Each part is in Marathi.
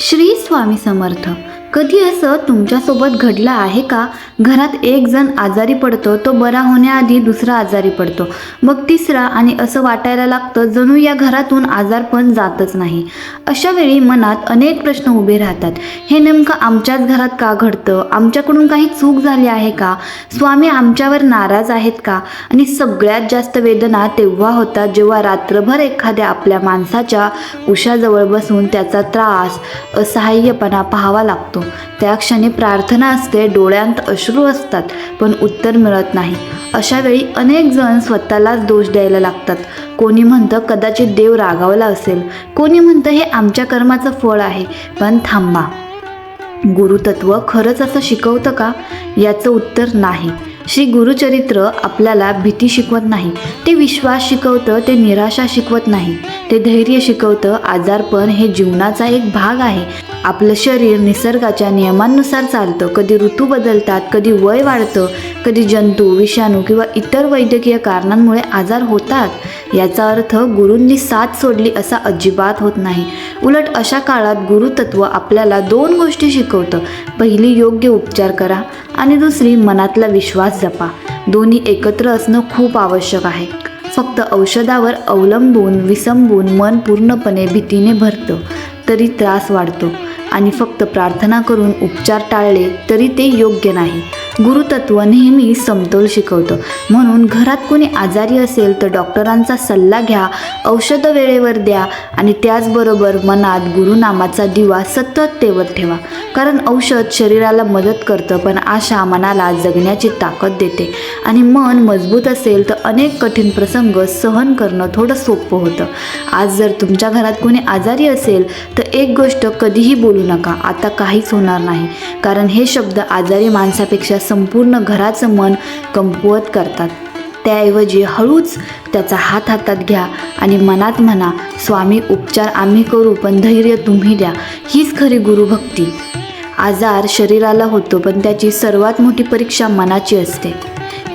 श्री स्वामी समर्थ. कधी असं तुमच्यासोबत घडलं आहे का? घरात एक जण आजारी पडतो, तो बरा होण्याआधी दुसरा आजारी पडतो, मग तिसरा, आणि असं वाटायला लागतं जणू या घरातून आजारपण जातच नाही. अशा वेळी मनात अनेक प्रश्न उभे राहतात. हे नेमकं आमच्याच घरात का घडतं? आमच्याकडून काही चूक झाली आहे का? स्वामी आमच्यावर नाराज आहेत का? आणि सगळ्यात जास्त वेदना तेव्हा होतात जेव्हा रात्रभर एखाद्या आपल्या माणसाच्या उशाजवळ बसून त्याचा त्रास, असहाय्यपणा पाहावा लागतो. त्या क्षणी प्रार्थना असते, डोळ्यांत अश्रू असतात, पण उत्तर मिळत नाही. अशा वेळी अनेक जण स्वतःलाच दोष द्यायला लागतात. कोणी म्हणतं कदाचित देव रागावला असेल, कोणी म्हणतं हे आमच्या कर्माचं फळ आहे. पण थांबा, गुरुतत्व खरंच असं शिकवतं का? याचं उत्तर नाही. श्री गुरुचरित्र आपल्याला भीती शिकवत नाही, ते विश्वास शिकवतं. ते निराशा शिकवत नाही, ते धैर्य शिकवतं. आजारपण हे जीवनाचा एक भाग आहे. आपलं शरीर निसर्गाच्या नियमांनुसार चालतं. कधी ऋतू बदलतात, कधी वय वाढतं, कधी जंतू, विषाणू किंवा इतर वैद्यकीय कारणांमुळे आजार होतात. याचा अर्थ गुरूंनी साथ सोडली असा अजिबात होत नाही. उलट अशा काळात गुरुतत्व आपल्याला दोन गोष्टी शिकवतं. पहिली, योग्य उपचार करा, आणि दुसरी, मनातला विश्वास जपा. दोन्ही एकत्र असणं खूप आवश्यक आहे. फक्त औषधावर अवलंबून विसंबून मन पूर्णपणे भीतीने भरतं तरी त्रास वाढतो, आणि फक्त प्रार्थना करून उपचार टाळले तरी ते योग्य नाही. गुरुतत्व नेहमी समतोल शिकवतं. म्हणून घरात कोणी आजारी असेल तर डॉक्टरांचा सल्ला घ्या, औषधं वेळेवर द्या, आणि त्याचबरोबर मनात गुरुनामाचा दिवा सतत तेवत ठेवा. कारण औषध शरीराला मदत करतं, पण आशा मनाला जगण्याची ताकद देते. आणि मन मजबूत असेल तर अनेक कठीण प्रसंग सहन करणं थोडं सोपं होतं. आज जर तुमच्या घरात कोणी आजारी असेल तर एक गोष्ट कधीही बोलू नका, आता काहीच होणार नाही. कारण हे शब्द आजारी माणसापेक्षा संपूर्ण घराचं मन कमकुवत करतात. त्याऐवजी हळूच त्याचा हात हातात घ्या आणि मनात म्हणा, स्वामी उपचार आम्ही करू, पण धैर्य तुम्ही द्या. हीच खरी गुरुभक्ती. आजार शरीराला होतो, पण त्याची सर्वात मोठी परीक्षा मनाची असते.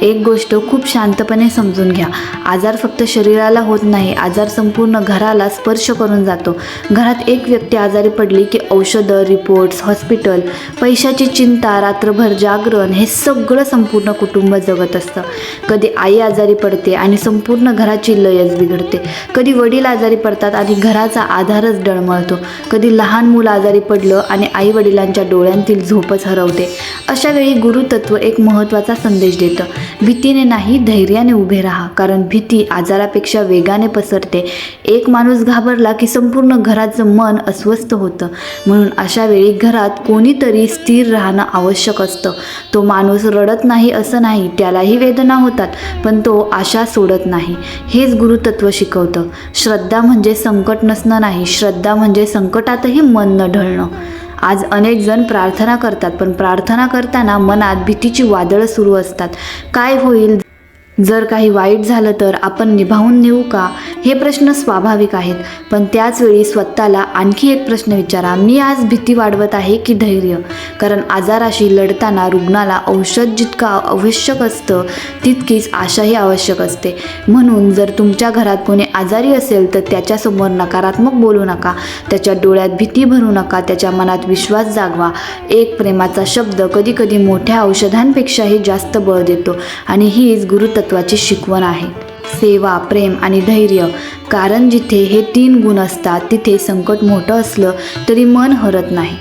एक गोष्ट खूप शांतपणे समजून घ्या, आजार फक्त शरीराला होत नाही, आजार संपूर्ण घराला स्पर्श करून जातो. घरात एक व्यक्ती आजारी पडली की औषधं, रिपोर्ट्स, हॉस्पिटल, पैशाची चिंता, रात्रभर जागरण, हे सगळं संपूर्ण कुटुंब जगत असतं. कधी आई आजारी पडते आणि संपूर्ण घराची लयच बिघडते. कधी वडील आजारी पडतात आणि घराचा आधारच डळमळतो. कधी लहान मूल आजारी पडलं आणि आई वडिलांच्या डोळ्यांतील झोपच हरवते. अशा वेळी गुरुतत्व एक महत्त्वाचा संदेश देतं. भीतीने नाही, धैर्याने उभे राहा. कारण भीती आजारापेक्षा वेगाने पसरते. एक माणूस घाबरला की संपूर्ण घराचं मन अस्वस्थ होतं. म्हणून अशा वेळी घरात कोणीतरी स्थिर राहणं आवश्यक असतं. तो माणूस रडत नाही असं नाही, त्यालाही वेदना होतात, पण तो आशा सोडत नाही. हेच गुरुतत्व शिकवतं. श्रद्धा म्हणजे संकट नसणं नाही, श्रद्धा म्हणजे संकटातही मन न ढळणं. आज अनेक जण प्रार्थना करतात, पण प्रार्थना करताना मनात भीतीची वादळं सुरू असतात. काय होईल जर काही वाईट झालं तर? आपण निभावून नेऊ का? हे प्रश्न स्वाभाविक आहेत. पण त्याचवेळी स्वतःला आणखी एक प्रश्न विचारा, मी आज भीती वाढवत आहे की धैर्य? कारण आजाराशी लढताना रुग्णाला औषध जितकं आवश्यक असतं तितकीच आशाही आवश्यक असते. म्हणून जर तुमच्या घरात कोणी आजारी असेल तर त्याच्यासमोर नकारात्मक बोलू नका, त्याच्या डोळ्यात भीती भरू नका, त्याच्या मनात विश्वास जागवा. एक प्रेमाचा शब्द कधीकधी मोठ्या औषधांपेक्षाही जास्त बळ देतो, आणि हीच गुरुतत्वाची शिकवण आहे. सेवा, प्रेम आणि धैर्य. कारण जिथे हे 3 गुण असतात तिथे संकट मोठं असलं तरी मन हरत नाही.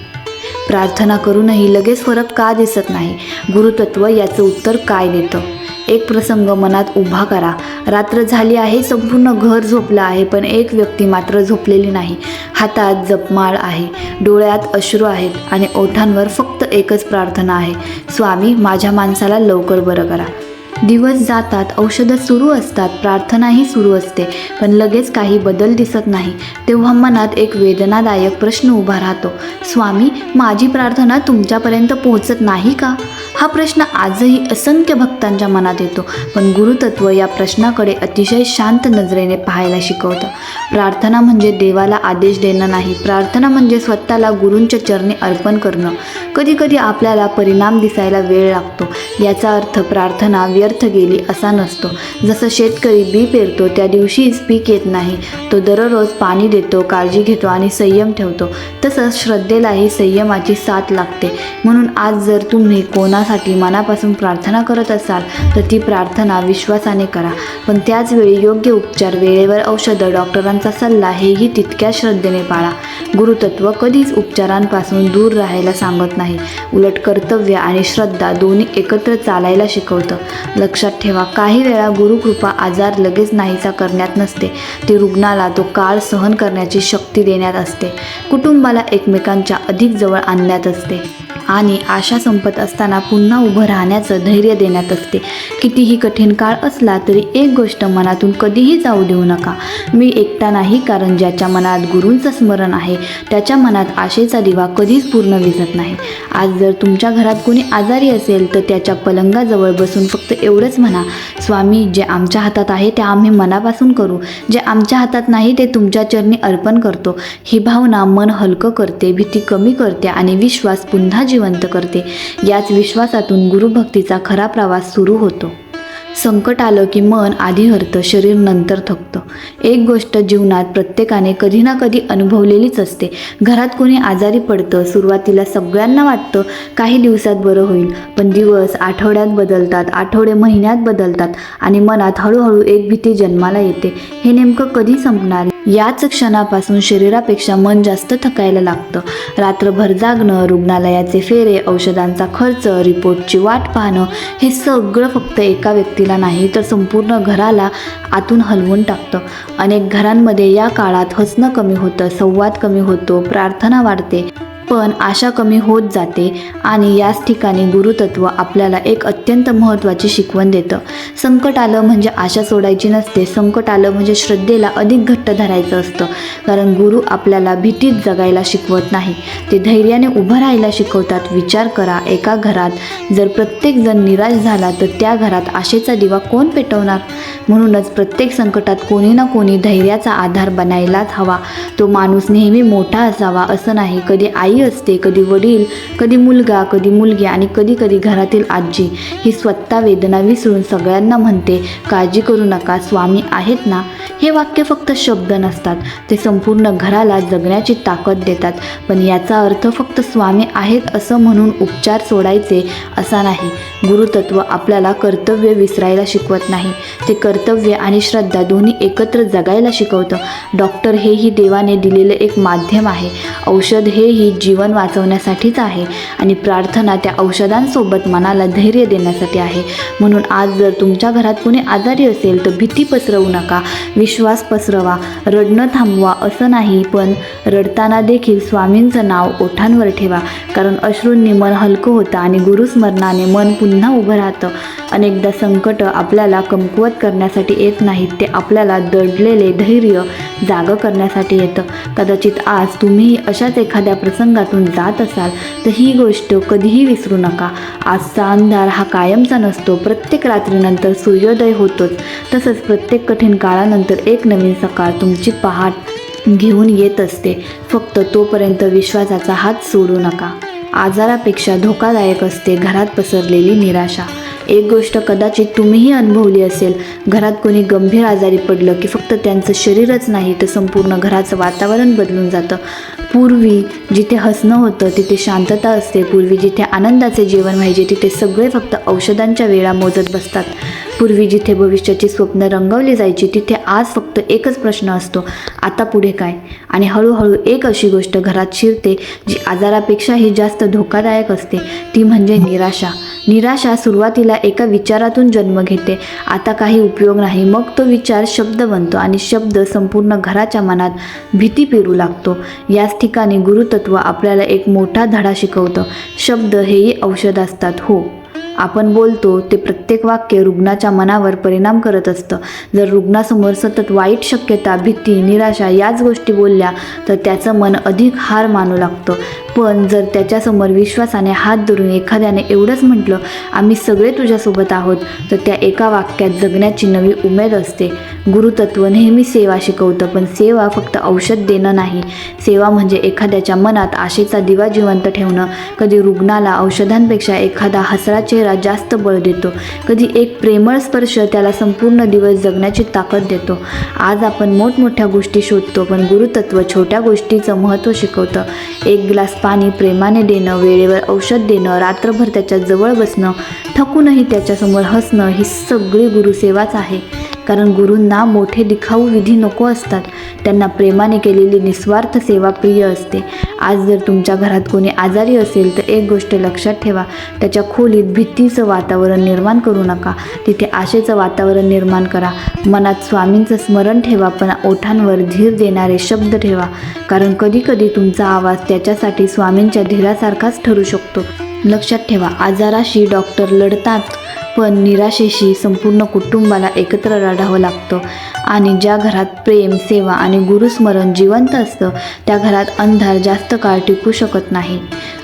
प्रार्थना करूनही लगेच फरक का दिसत नाही? गुरुतत्व याचं उत्तर काय देतं? एक प्रसंग मनात उभा करा. रात्र झाली आहे, संपूर्ण घर झोपलं आहे, पण एक व्यक्ती मात्र झोपलेली नाही. हातात जपमाळ आहे, डोळ्यात अश्रू आहेत, आणि ओठांवर फक्त एकच प्रार्थना आहे, स्वामी माझ्या माणसाला लवकर बरं करा. दिवस जातात, औषधं सुरू असतात, प्रार्थनाही सुरू असते, पण लगेच काही बदल दिसत नाही. तेव्हा मनात एक वेदनादायक प्रश्न उभा राहतो, स्वामी माझी प्रार्थना तुमच्यापर्यंत पोहोचत नाही का? हा प्रश्न आजही असंख्य भक्तांच्या मनात येतो, पण गुरुतत्व या प्रश्नाकडे अतिशय शांत नजरेने पाहायला शिकवतं. प्रार्थना म्हणजे देवाला आदेश देणं नाही, प्रार्थना म्हणजे स्वतःला गुरूंच्या चरणी अर्पण करणं. कधीकधी आपल्याला परिणाम दिसायला वेळ लागतो, याचा अर्थ प्रार्थना व्यर्थ गेली असा नसतो. जसं शेतकरी बी पेरतो, त्या दिवशीच पीक येत नाही, तो दररोज पाणी देतो, काळजी घेतो आणि संयम ठेवतो. तसंच श्रद्धेलाही संयमाची साथ लागते. म्हणून आज जर तुम्ही कोणासाठी मनापासून प्रार्थना करत असाल तर ती प्रार्थना विश्वासाने करा, पण त्याचवेळी योग्य उपचार, वेळेवर औषधं, डॉक्टरांचा सल्ला हेही तितक्याच श्रद्धेने पाळा. गुरुतत्व कधीच उपचारांपासून दूर राहायला सांगत नाही, उलट कर्तव्य आणि श्रद्धा दोन्ही एकत्र चालायला शिकवतं. लक्षात ठेवा, काही वेळा गुरुकृपा आजार लगेच नाहीसा करण्यात नसते, ती रुग्णाला तो काळ सहन करण्याची शक्ती देण्यात असते, कुटुंबाला एकमेकांच्या अधिक जवळ आणण्यात असते आणि आशा संपत असताना पुन्हा उभं राहण्याचं धैर्य देण्यात असते. कितीही कठीण काळ असला तरी एक गोष्ट मनातून कधीही जाऊ देऊ नका, मी एकटा नाही, कारण ज्याच्या मनात गुरूंचं स्मरण आहे त्याच्या मनात आशेचा दिवा कधीच पूर्ण विझत नाही. आज जर तुमच्या घरात कोणी आजारी असेल तर त्याच्या पलंगाजवळ बसून फक्त एवढंच म्हणा, स्वामी, जे आमच्या हातात आहे ते आम्ही मनापासून करू, जे आमच्या हातात नाही ते तुमच्या चरणी अर्पण करतो. ही भावना मन हलकं करते, भीती कमी करते आणि विश्वास पुन्हा जिवंत करते. याच विश्वासातून गुरुभक्तीचा खरा प्रवास सुरू होतो. संकट आलं की मन आधी हरतं, शरीर नंतर थकतं. एक गोष्ट जीवनात प्रत्येकाने कधी ना कधी अनुभवलेलीच असते. घरात कोणी आजारी पडतं, सुरुवातीला सगळ्यांना वाटतं काही दिवसात बरं होईल, पण दिवस आठवड्यात बदलतात, आठवडे महिन्यात बदलतात आणि मनात हळूहळू एक भीती जन्माला येते. हे नेमकं कधी संपणार? याच क्षणापासून शरीरापेक्षा मन जास्त थकायला लागतं. रात्रभर जागणं, रुग्णालयाचे फेरे, औषधांचा खर्च, रिपोर्टची वाट पाहणं, हे सगळं फक्त एका व्यक्तीला नाही तर संपूर्ण घराला आतून हलवून टाकतं. अनेक घरांमध्ये या काळात हसणं कमी होतं, संवाद कमी होतो, प्रार्थना वाढते, पण आशा कमी होत जाते. आणि याच ठिकाणी गुरुतत्व आपल्याला एक अत्यंत महत्त्वाची शिकवण देतं. संकट आलं म्हणजे आशा सोडायची नसते, संकट आलं म्हणजे श्रद्धेला अधिक घट्ट धरायचं असतं. कारण गुरु आपल्याला भीतीत जगायला शिकवत नाही, ते धैर्याने उभं राहायला शिकवतात. विचार करा, एका घरात जर प्रत्येकजण निराश झाला तर त्या घरात आशेचा दिवा कोण पेटवणार? म्हणूनच प्रत्येक संकटात कोणी ना कोणी धैर्याचा आधार बनायलाच हवा. तो माणूस नेहमी मोठा असावा असं नाही. कधी आई असते, कधी वडील, कधी मुलगा, कधी मुलगी आणि कधी कधी घरातील आजी. ही स्वतः वेदना विसरून सगळ्यांना म्हणते, काळजी करू नका, स्वामी आहेत ना. हे वाक्य फक्त शब्द नसतात, ते संपूर्ण घराला जगण्याची ताकद देतात. पण याचा अर्थ फक्त स्वामी आहेत असं म्हणून उपचार सोडायचे असा नाही. गुरुतत्व आपल्याला कर्तव्य विसरायला शिकवत नाही, ते कर्तव्य आणि श्रद्धा दोन्ही एकत्र जगायला शिकवतं. डॉक्टर हेही देवाने दिलेले एक माध्यम आहे, औषध हेही जीवन वाचवण्यासाठीच आहे आणि प्रार्थना त्या औषधांसोबत मनाला धैर्य देण्यासाठी आहे. म्हणून आज जर तुमच्या घरात कोणी आजारी असेल तर भीती पसरवू नका, विश्वास पसरवा. रडणं थांबवा असं नाही, पण रडताना देखील स्वामींचं नाव ओठांवर ठेवा, कारण अश्रूंनी मन हलकं होतं आणि गुरुस्मरणाने मन पुन्हा उभं राहतं. अनेकदा संकट आपल्याला कमकुवत करण्यासाठी येत नाहीत, ते आपल्याला दडलेले धैर्य जागं करण्यासाठी येतं. कदाचित आज तुम्हीही अशाच एखाद्या प्रसंगातून जात असाल तर ही गोष्ट कधीही विसरू नका. आजचा अंधार हा कायमचा नसतो, प्रत्येक रात्रीनंतर सूर्योदय होतोच. तसंच प्रत्येक कठीण काळानंतर एक नवीन सकाळ तुमची पहाट घेऊन येत असते. फक्त तोपर्यंत विश्वासाचा हात सोडू नका. आजारापेक्षा धोकादायक असते घरात पसरलेली निराशा. एक गोष्ट कदाचित तुम्हीही अनुभवली असेल, घरात कोणी गंभीर आजारी पडलं की फक्त त्यांचं शरीरच नाही तर संपूर्ण घराचं वातावरण बदलून जातं. पूर्वी जिथे हसणं होतं तिथे शांतता असते, पूर्वी जिथे आनंदाचे जेवण व्हायचे तिथे सगळे फक्त औषधांच्या वेळा मोजत बसतात. पूर्वी जिथे भविष्याची स्वप्न रंगवली जायची तिथे आज फक्त एकच प्रश्न असतो, आता पुढे काय? आणि हळूहळू एक अशी गोष्ट घरात शिरते जी आजारापेक्षाही जास्त धोकादायक असते, ती म्हणजे निराशा. निराशा सुरुवातीला एका विचारातून जन्म घेते, आता काही उपयोग नाही. मग तो विचार शब्द बनतो आणि शब्द संपूर्ण घराच्या मनात भीती पेरू लागतो. याच ठिकाणी गुरुतत्व आपल्याला एक मोठा धडा शिकवतं. शब्द हेही औषध असतात. हो, आपण बोलतो ते प्रत्येक वाक्य रुग्णाच्या मनावर परिणाम करत असतं. जर रुग्णासमोर सतत वाईट शक्यता, भीती, निराशा याच गोष्टी बोलल्या तर त्याचं मन अधिक हार मानू लागतं. पण जर त्याच्यासमोर विश्वासाने हात धरून एखाद्याने एवढंच म्हटलं, आम्ही सगळे तुझ्यासोबत आहोत, तर त्या एका वाक्यात जगण्याची नवी उमेद असते. गुरुतत्व नेहमी सेवा शिकवतं, पण सेवा फक्त औषध देणं नाही. सेवा म्हणजे एखाद्याच्या मनात आशेचा दिवा जिवंत ठेवणं. कधी रुग्णाला औषधांपेक्षा एखादा हसरा चेहरा जास्त बळ देतो, कधी एक प्रेमळ स्पर्श त्याला संपूर्ण दिवस जगण्याची ताकद देतो. आज आपण मोठमोठ्या गोष्टी शोधतो, पण गुरुतत्व छोट्या गोष्टीचं महत्त्व शिकवतं. एक ग्लास पाणी प्रेमाने देणं, वेळेवर औषध देणं, रात्रभर त्याच्या जवळ बसणं, थकूनही त्याच्यासमोर हसणं, ही सगळी गुरुसेवाच आहे. कारण गुरूंना मोठे दिखाऊ विधी नको असतात, त्यांना प्रेमाने केलेली निस्वार्थ सेवा प्रिय असते. आज जर तुमच्या घरात कोणी आजारी असेल तर एक गोष्ट लक्षात ठेवा, त्याच्या खोलीत भीतीचं वातावरण निर्माण करू नका, तिथे आशेचं वातावरण निर्माण करा. मनात स्वामींचं स्मरण ठेवा, पण ओठांवर धीर देणारे शब्द ठेवा, कारण कधीकधी तुमचा आवाज त्याच्यासाठी स्वामींच्या धीरासारखाच ठरू शकतो. लक्षात ठेवा, आजाराशी डॉक्टर लढतात, पण निराशेशी संपूर्ण कुटुंबाला एकत्र लढावं लागतं. आणि ज्या घरात प्रेम, सेवा आणि गुरुस्मरण जिवंत असतं त्या घरात अंधार जास्त काळ टिकू शकत नाही.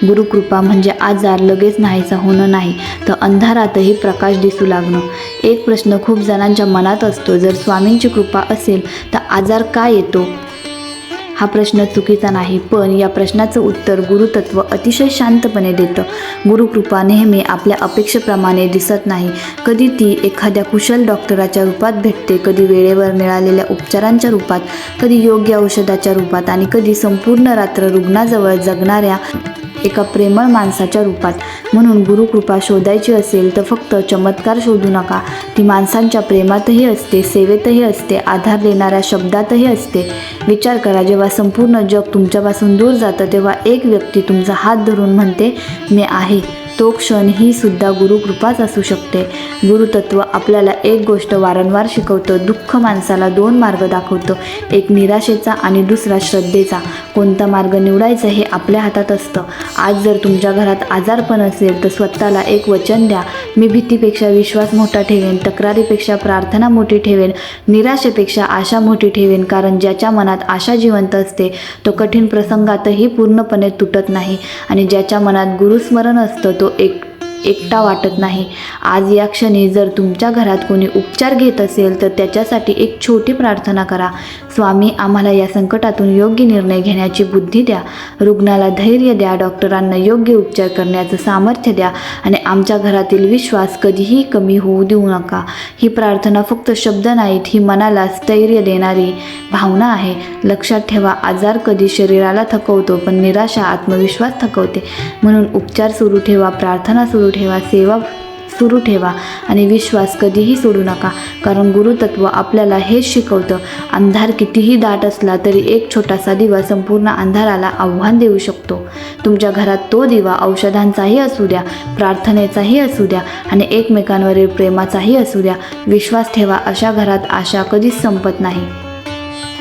गुरुकृपा म्हणजे आजार लगेच नाहीसा होणं नाही, तर अंधारातही प्रकाश दिसू लागणं. एक प्रश्न खूप जणांच्या मनात असतो, जर स्वामींची कृपा असेल तर आजार का येतो? हा प्रश्न चुकीचा नाही, पण या प्रश्नाचं उत्तर गुरुतत्व अतिशय शांतपणे देतं. गुरुकृपा नेहमी आपल्या अपेक्षेप्रमाणे दिसत नाही. कधी ती एखाद्या कुशल डॉक्टराच्या रूपात भेटते, कधी वेळेवर मिळालेल्या उपचारांच्या रूपात, कधी योग्य औषधाच्या रूपात आणि कधी संपूर्ण रात्र रुग्णाजवळ जगणाऱ्या एका प्रेमळ माणसाच्या रूपात. म्हणून गुरुकृपा शोधायची असेल तर फक्त चमत्कार शोधू नका, ती माणसांच्या प्रेमातही असते, सेवेतही असते, आधार देणाऱ्या शब्दातही असते. विचार करा, जेव्हा संपूर्ण जग तुमच्यापासून दूर जातं तेव्हा एक व्यक्ती तुमचा हात धरून म्हणते, मी आहे. तो क्षण ही सुद्धा गुरुकृपाच असू शकते. गुरुतत्व आपल्याला एक गोष्ट वारंवार शिकवतं, दुःख माणसाला दोन मार्ग दाखवतं, एक निराशेचा आणि दुसरा श्रद्धेचा. कोणता मार्ग निवडायचा हे आपल्या हातात असतं. आज जर तुमच्या घरात आजारपण असेल तर स्वतःला एक वचन द्या, मी भीतीपेक्षा विश्वास मोठा ठेवेन, तक्रारीपेक्षा प्रार्थना मोठी ठेवेन, निराशेपेक्षा आशा मोठी ठेवेन. कारण ज्याच्या मनात आशा जिवंत असते तो कठीण प्रसंगातही पूर्णपणे तुटत नाही, आणि ज्याच्या मनात गुरुस्मरण असतं तो एकटा वाटत नाही. आज या क्षणी जर तुमच्या घरात कोणी उपचार घेत असेल तर त्याच्यासाठी एक छोटी प्रार्थना करा. स्वामी, आम्हाला या संकटातून योग्य निर्णय घेण्याची बुद्धी द्या, रुग्णाला धैर्य द्या, डॉक्टरांना योग्य उपचार करण्याचं सामर्थ्य द्या, आणि आमच्या घरातील विश्वास कधीही कमी होऊ देऊ नका. ही प्रार्थना फक्त शब्द नाहीत, ही मनाला स्थैर्य देणारी भावना आहे. लक्षात ठेवा, आजार कधी शरीराला थकवतो, पण निराशा आत्मविश्वास थकवते. म्हणून उपचार सुरू ठेवा, प्रार्थना सुरू ठेवा, सेवा सुरू ठेवा आणि विश्वास कधीही सोडू नका. कारण गुरुतत्व आपल्याला हेच शिकवतं, अंधार कितीही दाट असला तरी एक छोटासा दिवा संपूर्ण अंधाराला आव्हान देऊ शकतो. तुमच्या घरात तो दिवा औषधांचाही असू द्या, प्रार्थनेचाही असू द्या आणि एकमेकांवरील प्रेमाचाही असू द्या. विश्वास ठेवा, अशा घरात आशा कधीच संपत नाही.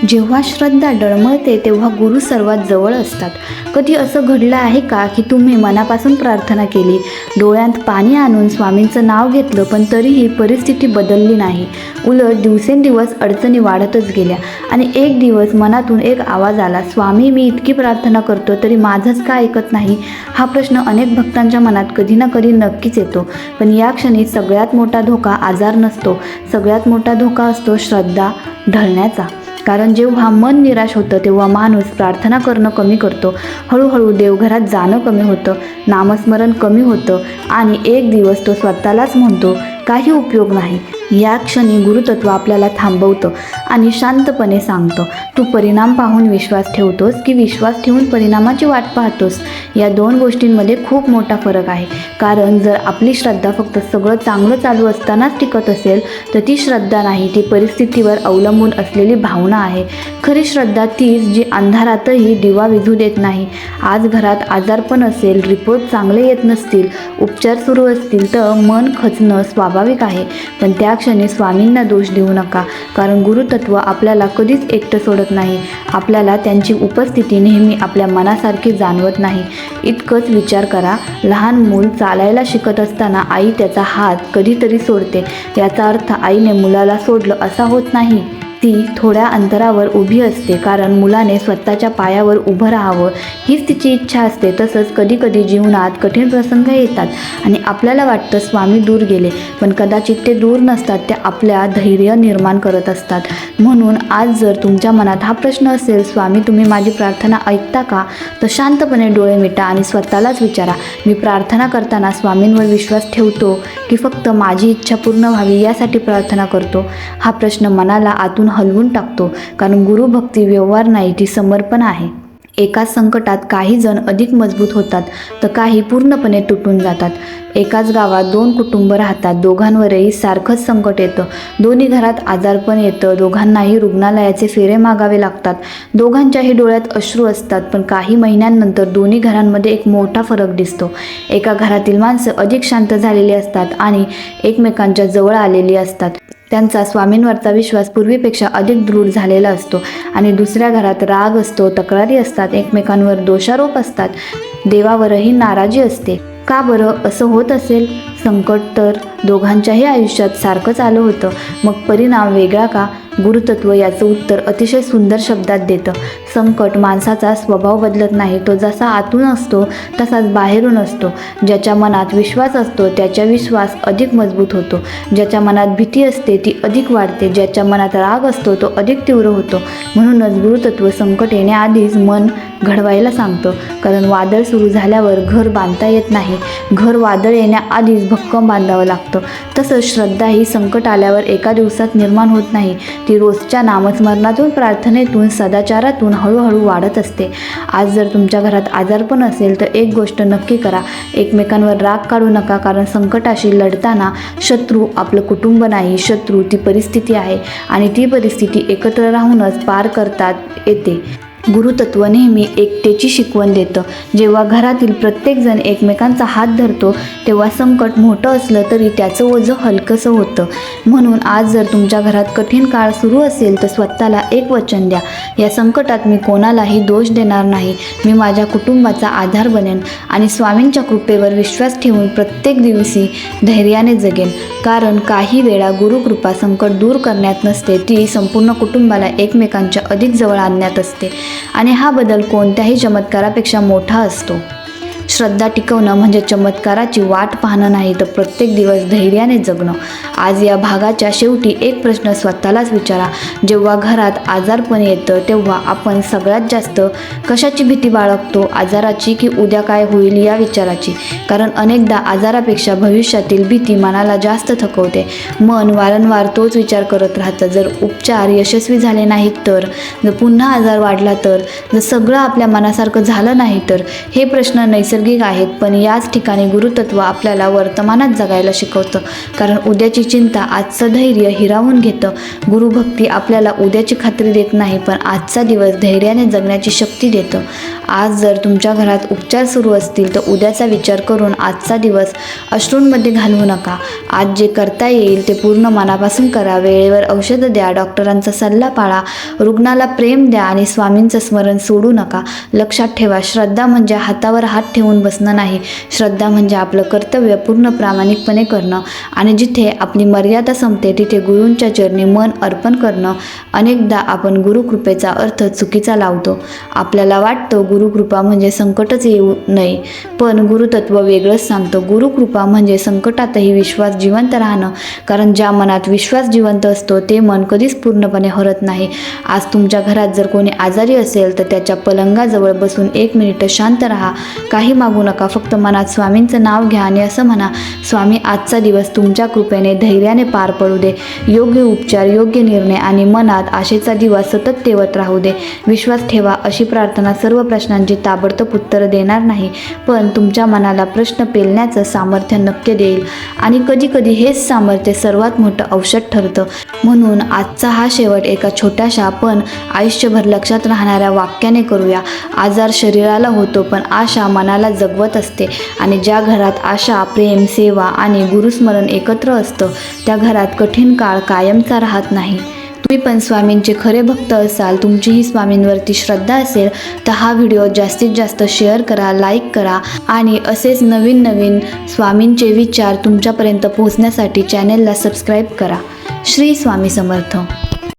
जेव्हा श्रद्धा डळमळते तेव्हा गुरु सर्वात जवळ असतात. कधी असं घडलं आहे का की तुम्ही मनापासून प्रार्थना केली, डोळ्यात पाणी आणून स्वामींचं नाव घेतलं, पण तरीही परिस्थिती बदलली नाही? उलट दिवसेंदिवस अडचणी वाढतच गेल्या आणि एक दिवस मनातून एक आवाज आला, स्वामी, मी इतकी प्रार्थना करतो तरी माझंच का ऐकत नाही? हा प्रश्न अनेक भक्तांच्या मनात कधी ना कधी नक्कीच येतो. पण या क्षणी सगळ्यात मोठा धोका आजार नसतो, सगळ्यात मोठा धोका असतो श्रद्धा ढळण्याचा. कारण जेव्हा मन निराश होतं तेव्हा माणूस प्रार्थना करणं कमी करतो, हळूहळू देवघरात जाणं कमी होतं, नामस्मरण कमी होतं आणि एक दिवस तो स्वतःलाच म्हणतो, काही उपयोग नाही. या क्षणी गुरुतत्व आपल्याला थांबवतं आणि शांतपणे सांगतं, तू परिणाम पाहून विश्वास ठेवतोस की विश्वास ठेवून परिणामाची वाट पाहतोस? या दोन गोष्टींमध्ये खूप मोठा फरक आहे. कारण जर आपली श्रद्धा फक्त सगळं चांगलं चालू असतानाच टिकत असेल तर ती श्रद्धा नाही, ती परिस्थितीवर अवलंबून असलेली भावना आहे. खरी श्रद्धा तीच जी अंधारातही दिवा विझू देत नाही. आज घरात आजारपण असेल, रिपोर्ट चांगले येत नसतील, उपचार सुरू असतील तर मन खचणं स्वाभाविक आहे. पण त्या क्षणी स्वामींना दोष देऊ नका, कारण गुरुतत्व आपल्याला कधीच एकटं सोडत नाही. आपल्याला त्यांची उपस्थिती नेहमी आपल्या मनासारखी जाणवत नाही. इतकंच विचार करा. लहान मूल चालायला शिकत असताना आई त्याचा हात कधीतरी सोडते. याचा अर्थ आईने मुलाला सोडलं असा होत नाही. ती थोड्या अंतरावर उभी असते, कारण मुलाने स्वतःच्या पायावर उभं राहावं हीच तिची इच्छा असते. तसंच कधीकधी जीवनात कठीण प्रसंग येतात आणि आपल्याला वाटतं स्वामी दूर गेले, पण कदाचित ते दूर नसतात. ते आपल्या धैर्य निर्माण करत असतात. म्हणून आज जर तुमच्या मनात हा प्रश्न असेल, स्वामी तुम्ही माझी प्रार्थना ऐकता का, तर शांतपणे डोळे मिटा आणि स्वतःलाच विचारा, मी प्रार्थना करताना स्वामींवर विश्वास ठेवतो की फक्त माझी इच्छा पूर्ण व्हावी यासाठी प्रार्थना करतो. हा प्रश्न मनाला आतून हलवून टाकतो, कारण गुरुभक्ती व्यवहार नाही, ती समर्पण आहे. एकाच संकटात काही जण अधिक मजबूत होतात तर काही पूर्णपणे तुटून जातात. एकाच गावात 2 कुटुंब राहतात. दोघांवरही सारखंच संकट येतं. दोन्ही घरात आजारपण येतं. दोघांनाही रुग्णालयाचे फेरे मागावे लागतात. दोघांच्याही डोळ्यात अश्रू असतात. पण काही महिन्यांनंतर दोन्ही घरांमध्ये एक मोठा फरक दिसतो. एका घरातील माणसं अधिक शांत झालेली असतात आणि एकमेकांच्या जवळ आलेली असतात. त्यांचा स्वामींवरचा विश्वास पूर्वीपेक्षा अधिक दृढ झालेला असतो. आणि दुसऱ्या घरात राग असतो, तक्रारी असतात, एकमेकांवर दोषारोप असतात, देवावरही नाराजी असते. का बरं असं होत असेल? संकट तर दोघांच्याही आयुष्यात सारखंच आलं होतं. मग परिणाम वेगळा का? गुरुतत्व याचं उत्तर अतिशय सुंदर शब्दात देतं. संकट माणसाचा स्वभाव बदलत नाही. तो जसा आतून असतो तसाच बाहेरून असतो. ज्याच्या मनात विश्वास असतो त्याचा विश्वास अधिक मजबूत होतो. ज्याच्या मनात भीती असते ती अधिक वाढते. ज्याच्या मनात राग असतो तो अधिक तीव्र होतो. म्हणूनच गुरुतत्व संकट येण्याआधीच मन घडवायला सांगतं, कारण वादळ सुरू झाल्यावर घर बांधता येत नाही. घर वादळ येण्याआधीच भक्कम बांधावं लागतं. तसंच श्रद्धा ही संकट आल्यावर एका दिवसात निर्माण होत नाही. ती रोजच्या नामस्मरणातून, प्रार्थनेतून, सदाचारातून हळूहळू वाढत असते. आज जर तुमच्या घरात आजारपण असेल तर एक गोष्ट नक्की करा, एकमेकांवर राग काढू नका, कारण संकटाशी लढताना शत्रू आपलं कुटुंब नाही, शत्रू ती परिस्थिती आहे आणि ती परिस्थिती एकत्र राहूनच पार करतात येते. गुरुतत्व नेहमी एकतेची शिकवण देतं. जेव्हा घरातील प्रत्येकजण एकमेकांचा हात धरतो तेव्हा संकट मोठं असलं तरी त्याचं ओझं हलकंसं होतं. म्हणून आज जर तुमच्या घरात कठीण काळ सुरू असेल तर स्वतःला एक वचन द्या, या संकटात मी कोणालाही दोष देणार नाही. मी माझ्या कुटुंबाचा आधार बनेन आणि स्वामींच्या कृपेवर विश्वास ठेवून प्रत्येक दिवशी धैर्याने जगेन. कारण काही वेळा गुरुकृपा संकट दूर करण्यात नसते, ती संपूर्ण कुटुंबाला एकमेकांच्या अधिक जवळ आणण्यात असते. आणि हा बदल कोणत्याही चमत्कारापेक्षा मोठा असतो. श्रद्धा टिकवणं म्हणजे चमत्काराची वाट पाहणं नाही, तर प्रत्येक दिवस धैर्याने जगणं. आज या भागाच्या शेवटी एक प्रश्न स्वतःलाच विचारा, जेव्हा घरात आजारपण येतं तेव्हा आपण सगळ्यात जास्त कशाची भीती बाळगतो? आजाराची की उद्या काय होईल या विचाराची? कारण अनेकदा आजारापेक्षा भविष्यातील भीती मनाला जास्त थकवते. मन वारंवार तोच विचार करत राहतं. जर उपचार यशस्वी झाले नाहीत तर, जर पुन्हा आजार वाढला तर, जर सगळं आपल्या मनासारखं झालं नाही तर, हे प्रश्न नैसर्गिक आहेत. पण याच ठिकाणी गुरुतत्व आपल्याला वर्तमानात जगायला शिकवतं, कारण उद्याची चिंता आजचं धैर्य हिरावून घेतं. गुरुभक्ती आपल्याला उद्याची खात्री देत नाही, पण आजचा दिवस धैर्याने जगण्याची शक्ती देतं. आज जर तुमच्या घरात उपचार सुरू असतील तर उद्याचा विचार करून आजचा दिवस अश्रूंमध्ये घालवू नका. आज जे करता येईल ते पूर्ण मनापासून करा. वेळेवर औषधं द्या, डॉक्टरांचा सल्ला पाळा, रुग्णाला प्रेम द्या आणि स्वामींचं स्मरण सोडू नका. लक्षात ठेवा, श्रद्धा म्हणजे हातावर हात ठेवून बसणं नाही. श्रद्धा म्हणजे आपलं कर्तव्य पूर्ण प्रामाणिकपणे करणं आणि जिथे आपली मर्यादा संपते तिथे गुरूंच्या चरणी मन अर्पण करणं. अनेकदा आपण गुरुकृपेचा अर्थ चुकीचा लावतो. आपल्याला वाटतं गुरुकृपा म्हणजे संकटच येऊ नये, पण गुरुतत्व वेगळंच सांगतं. गुरुकृपा म्हणजे संकटातही विश्वास जिवंत राहणं, कारण ज्या मनात विश्वास जिवंत असतो ते मन कधीच पूर्णपणे हरत नाही. आज तुमच्या घरात जर कोणी आजारी असेल तर त्याच्या पलंगाजवळ बसून 1 मिनिट शांत राहा. काही मागू नका, फक्त मनात स्वामींचं नाव घ्या आणि असं म्हणा, स्वामी आजचा दिवस तुमच्या कृपेने धैर्याने पार पडू दे. योग्य उपचार, योग्य निर्णय आणि मनात आशेचा दिवा सतत तेवत राहू दे. विश्वास ठेवा, अशी प्रार्थना सर्व प्रश्नांची ताबडतोब उत्तर देणार नाही, पण तुमच्या मनाला प्रश्न पेलण्याचं सामर्थ्य नक्की देईल. आणि कधीकधी हेच सामर्थ्य सर्वात मोठं औषध ठरतं. म्हणून आजचा हा शेवट एका छोट्याशा पण आयुष्यभर लक्षात राहणाऱ्या वाक्याने करूया. आजार शरीराला होतो पण आशा मनाला आशाला जगवत असते आणि ज्या घरात आशा, प्रेम, सेवा आणि गुरुस्मरण एकत्र असतं त्या घरात कठीण काळ कायमचा राहत नाही. तुम्ही पण स्वामींचे खरे भक्त असाल, तुमचीही स्वामींवरती श्रद्धा असेल तर हा व्हिडिओ जास्तीत जास्त शेअर करा, लाईक करा आणि असेच नवीन नवीन स्वामींचे विचार तुमच्यापर्यंत पोहोचण्यासाठी चॅनेलला सबस्क्राईब करा. श्री स्वामी समर्थ.